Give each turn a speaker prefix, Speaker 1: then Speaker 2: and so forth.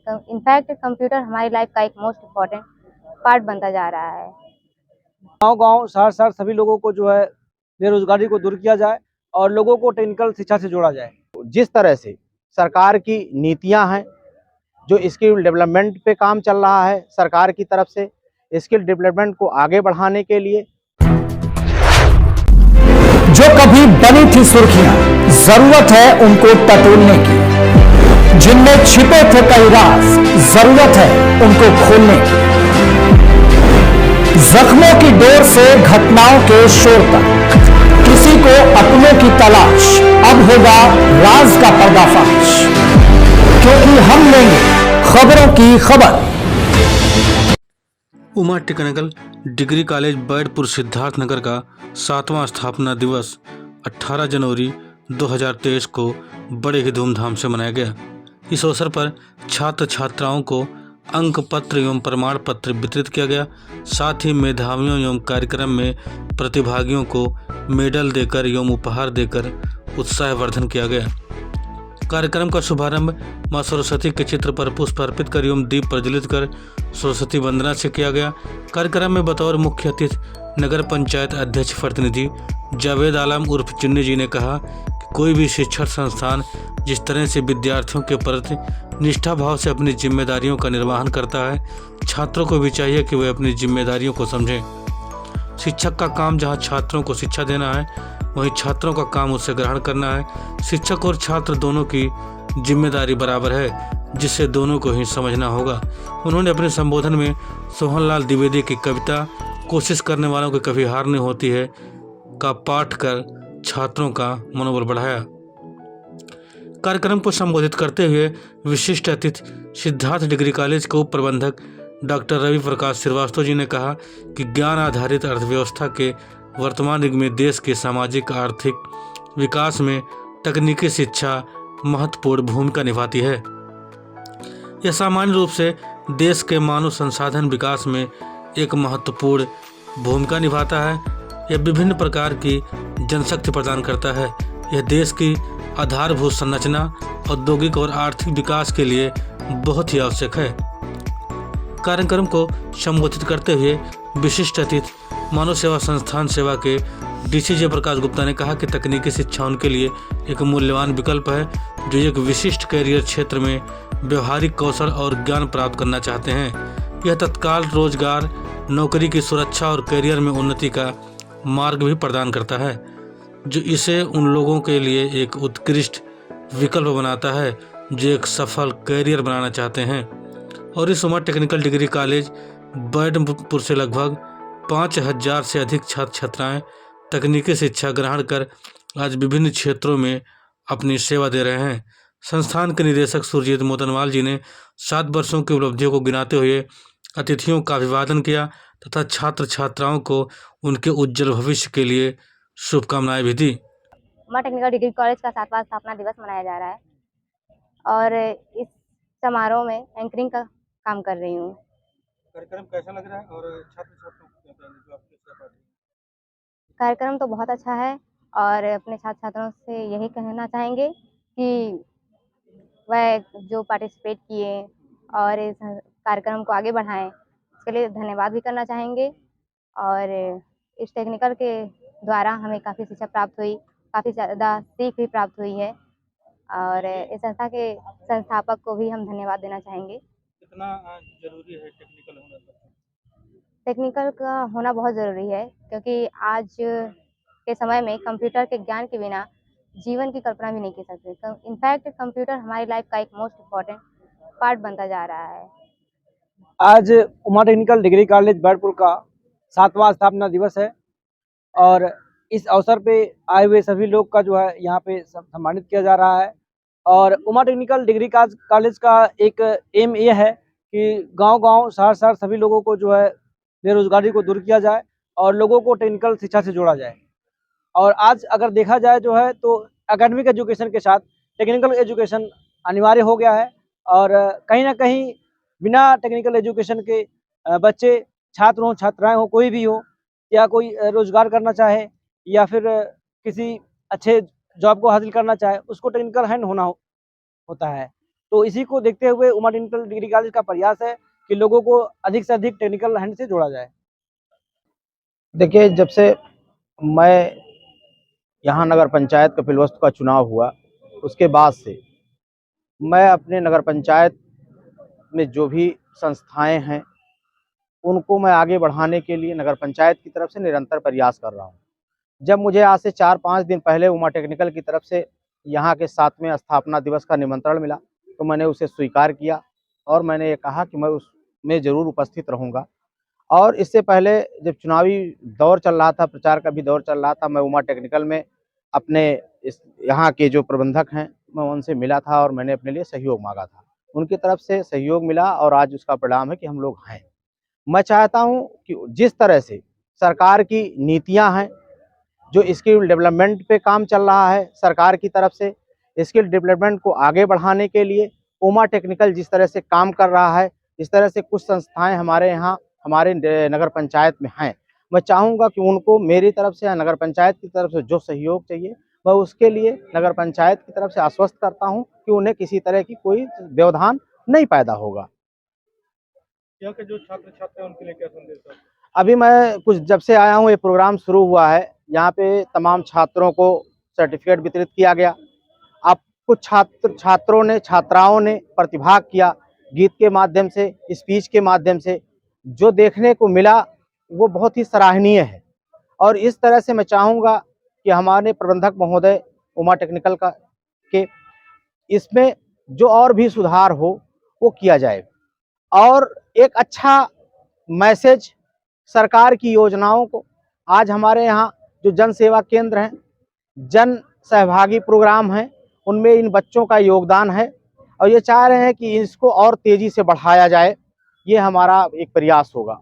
Speaker 1: सकते। In fact computer हमारी life का एक मोस्ट इम्पॉर्टेंट पार्ट बनता जा रहा है।
Speaker 2: गांव-गांव, शहर-शहर सभी लोगों को जो है बेरोजगारी को दूर किया जाए और लोगों को टेक्निकल शिक्षा से जोड़ा जाए।
Speaker 3: जिस तरह से सरकार की नीतियां हैं, जो स्किल डेवलपमेंट पे काम चल रहा है सरकार की तरफ से, स्किल डेवलपमेंट को आगे बढ़ाने के लिए
Speaker 4: जो कभी बनी थी सुर्खियां, जरूरत है उनको टटोलने की। जिनमें छिपे थे कई राज, जरूरत है उनको खोलने की। जख्मों की डोर से घटनाओं के शोर तक, किसी को अपनों की तलाश, अब होगा राज का पर्दाफाश, क्योंकि हम लेंगे खबरों की खबर।
Speaker 5: Uma technical degree college Baidpur Siddharthnagar का 7वां स्थापना दिवस 18 जनवरी 2023 को बड़े ही धूमधाम से मनाया गया। इस अवसर पर छात्र छात्राओं को अंक पत्र एवं प्रमाण पत्र वितरित किया गया। साथ ही मेधावियों एवं कार्यक्रम में प्रतिभागियों को मेडल देकर एवं उपहार देकर उत्साहवर्धन किया गया। कार्यक्रम का शुभारंभ मां सरस्वती के चित्र पर पुष्प अर्पित कर एवं दीप प्रज्वलित कर सरस्वती वंदना से किया गया। कार्यक्रम में बतौर मुख्य अतिथि नगर पंचायत अध्यक्ष प्रतिनिधि जावेद आलम उर्फ चुन्नी जी ने कहा कि कोई भी शिक्षण संस्थान जिस तरह से विद्यार्थियों के प्रति निष्ठा भाव से अपनी जिम्मेदारियों का निर्वहन करता है, छात्रों को भी चाहिए कि वे अपनी जिम्मेदारियों को समझें। शिक्षक का काम जहां छात्रों को शिक्षा देना है, वहीं छात्रों का काम उससे ग्रहण करना है। शिक्षक और छात्र दोनों की जिम्मेदारी बराबर है, जिसे दोनों को ही समझना होगा। उन्होंने अपने संबोधन में सोहनलाल द्विवेदी की कविता कोशिश करने वालों की कभी हार नहीं होती है का पाठ कर छात्रों का मनोबल बढ़ाया। कार्यक्रम को संबोधित करते हुए विशिष्ट अतिथि सिद्धार्थ डिग्री कॉलेज के उप प्रबंधक डॉक्टर रवि प्रकाश श्रीवास्तव जी ने कहा कि ज्ञान आधारित अर्थव्यवस्था के वर्तमान युग में देश के सामाजिक आर्थिक विकास में तकनीकी शिक्षा महत्वपूर्ण भूमिका निभाती है। यह सामान्य रूप से देश के मानव संसाधन विकास में एक महत्वपूर्ण भूमिका निभाता है। यह विभिन्न प्रकार की जनशक्ति प्रदान करता है। यह देश की आधारभूत संरचना, औद्योगिक और आर्थिक विकास के लिए बहुत ही आवश्यक है। कार्यक्रम को संबोधित करते हुए विशिष्ट अतिथि मानव सेवा संस्थान सेवा के डीसी जयप्रकाश गुप्ता ने कहा कि तकनीकी शिक्षा उनके लिए एक मूल्यवान विकल्प है, जो एक विशिष्ट कैरियर क्षेत्र में व्यवहारिक कौशल और ज्ञान प्राप्त करना चाहते हैं। यह तत्काल रोजगार, नौकरी की सुरक्षा और कैरियर में उन्नति का मार्ग भी प्रदान करता है, जो इसे उन लोगों के लिए एक उत्कृष्ट विकल्प बनाता है जो एक सफल कैरियर बनाना चाहते हैं। और इस उमा टेक्निकल डिग्री कॉलेज बैडपुर से लगभग 5000 से अधिक छात्र छात्राएं तकनीकी शिक्षा ग्रहण कर आज विभिन्न क्षेत्रों में अपनी सेवा दे रहे हैं। संस्थान के निदेशक सुरजीत मोतनवाल जी ने 7 वर्षों की उपलब्धियों को गिनाते हुए अतिथियों का अभिवादन किया तथा छात्र छात्राओं को उनके उज्जवल भविष्य के लिए शुभकामनाएं भी दी।
Speaker 1: उमा टेक्निकल डिग्री कॉलेज का 7वां स्थापना दिवस मनाया जा रहा है और इस समारोह में एंकरिंग का काम कर रही हूँ।
Speaker 2: कार्यक्रम कैसा लग रहा है और छात्र-छात्राओं को क्या जो आपके सहपाठी?
Speaker 1: कार्यक्रम तो बहुत अच्छा है और अपने छात्र छात्राओं से यही कहना चाहेंगे कि वह जो पार्टिसिपेट किए और इस कार्यक्रम को आगे बढ़ाएं, इसके लिए धन्यवाद भी करना चाहेंगे। और इस टेक्निकल के द्वारा हमें काफ़ी शिक्षा प्राप्त हुई, काफ़ी ज़्यादा सीख भी प्राप्त हुई है और इस संस्था के संस्थापक को भी हम धन्यवाद देना चाहेंगे।
Speaker 2: कितना जरूरी है टेक्निकल होना?
Speaker 1: टेक्निकल का होना बहुत ज़रूरी है, क्योंकि आज के समय में कंप्यूटर के ज्ञान के बिना जीवन की कल्पना भी नहीं की सकते। इनफैक्ट कंप्यूटर हमारी लाइफ का एक मोस्ट इम्पॉर्टेंट पार्ट बनता जा रहा है।
Speaker 2: आज उमा टेक्निकल डिग्री कॉलेज बैडपुर का 7वां स्थापना दिवस है और इस अवसर पे आए हुए सभी लोग का जो है यहाँ पे सम्मानित किया जा रहा है। और उमा टेक्निकल डिग्री कॉलेज का एक एम ये है कि गांव-गांव, शहर-शहर सभी लोगों को जो है बेरोजगारी को दूर किया जाए और लोगों को टेक्निकल शिक्षा से जोड़ा जाए। और आज अगर देखा जाए जो है तो एकेडमिक एजुकेशन के साथ टेक्निकल एजुकेशन अनिवार्य हो गया है और कहीं ना कहीं बिना टेक्निकल एजुकेशन के बच्चे, छात्र हों, छात्राएं हों, कोई भी हो या कोई रोजगार करना चाहे या फिर किसी अच्छे जॉब को हासिल करना चाहे, उसको टेक्निकल हैंड होना होता है। तो इसी को देखते हुए उमा टेक्निकल डिग्री कॉलेज का प्रयास है कि लोगों को अधिक से अधिक टेक्निकल हैंड से जोड़ा जाए।
Speaker 3: देखिए, जब से मैं यहाँ नगर पंचायत कपिलवस्तु का चुनाव हुआ, उसके बाद से मैं अपने नगर पंचायत में जो भी संस्थाएं हैं उनको मैं आगे बढ़ाने के लिए नगर पंचायत की तरफ से निरंतर प्रयास कर रहा हूँ। जब मुझे आज से 4-5 दिन पहले उमा टेक्निकल की तरफ से यहाँ के 7वें स्थापना दिवस का निमंत्रण मिला, तो मैंने उसे स्वीकार किया और मैंने ये कहा कि मैं उसमें ज़रूर उपस्थित रहूँगा। और इससे पहले जब चुनावी दौर चल रहा था, प्रचार का भी दौर चल रहा था, मैं उमा टेक्निकल में अपने इस यहाँ के जो प्रबंधक हैं, मैं उनसे मिला था और मैंने अपने लिए सहयोग मांगा था। उनकी तरफ से सहयोग मिला और आज उसका परिणाम है कि हम लोग हैं। मैं चाहता हूँ कि जिस तरह से सरकार की नीतियाँ हैं, जो स्किल डेवलपमेंट पे काम चल रहा है सरकार की तरफ से, स्किल डेवलपमेंट को आगे बढ़ाने के लिए उमा टेक्निकल जिस तरह से काम कर रहा है, इस तरह से कुछ संस्थाएं हमारे यहाँ हमारे नगर पंचायत में हैं। मैं चाहूँगा कि उनको मेरी तरफ से या नगर पंचायत की तरफ से जो सहयोग चाहिए, मैं उसके लिए नगर पंचायत की तरफ से आश्वस्त करता हूँ कि उन्हें किसी तरह की कोई व्यवधान नहीं पैदा होगा।
Speaker 6: यहाँ के जो छात्र छात्रा हैं उनके लिए क्या संदेश है?
Speaker 3: अभी मैं कुछ जब से आया हूँ, ये प्रोग्राम शुरू हुआ है, यहाँ पे तमाम छात्रों को सर्टिफिकेट वितरित किया गया। अब कुछ छात्राओं ने प्रतिभाग किया, गीत के माध्यम से, स्पीच के माध्यम से। जो देखने को मिला वो बहुत ही सराहनीय है और इस तरह से मैं चाहूँगा कि हमारे प्रबंधक महोदय उमा टेक्निकल का के इसमें जो और भी सुधार हो वो किया जाए और एक अच्छा मैसेज सरकार की योजनाओं को आज हमारे यहाँ जो जन सेवा केंद्र हैं, जन सहभागी प्रोग्राम हैं, उनमें इन बच्चों का योगदान है और ये चाह रहे हैं कि इसको और तेजी से बढ़ाया जाए। ये हमारा एक प्रयास होगा।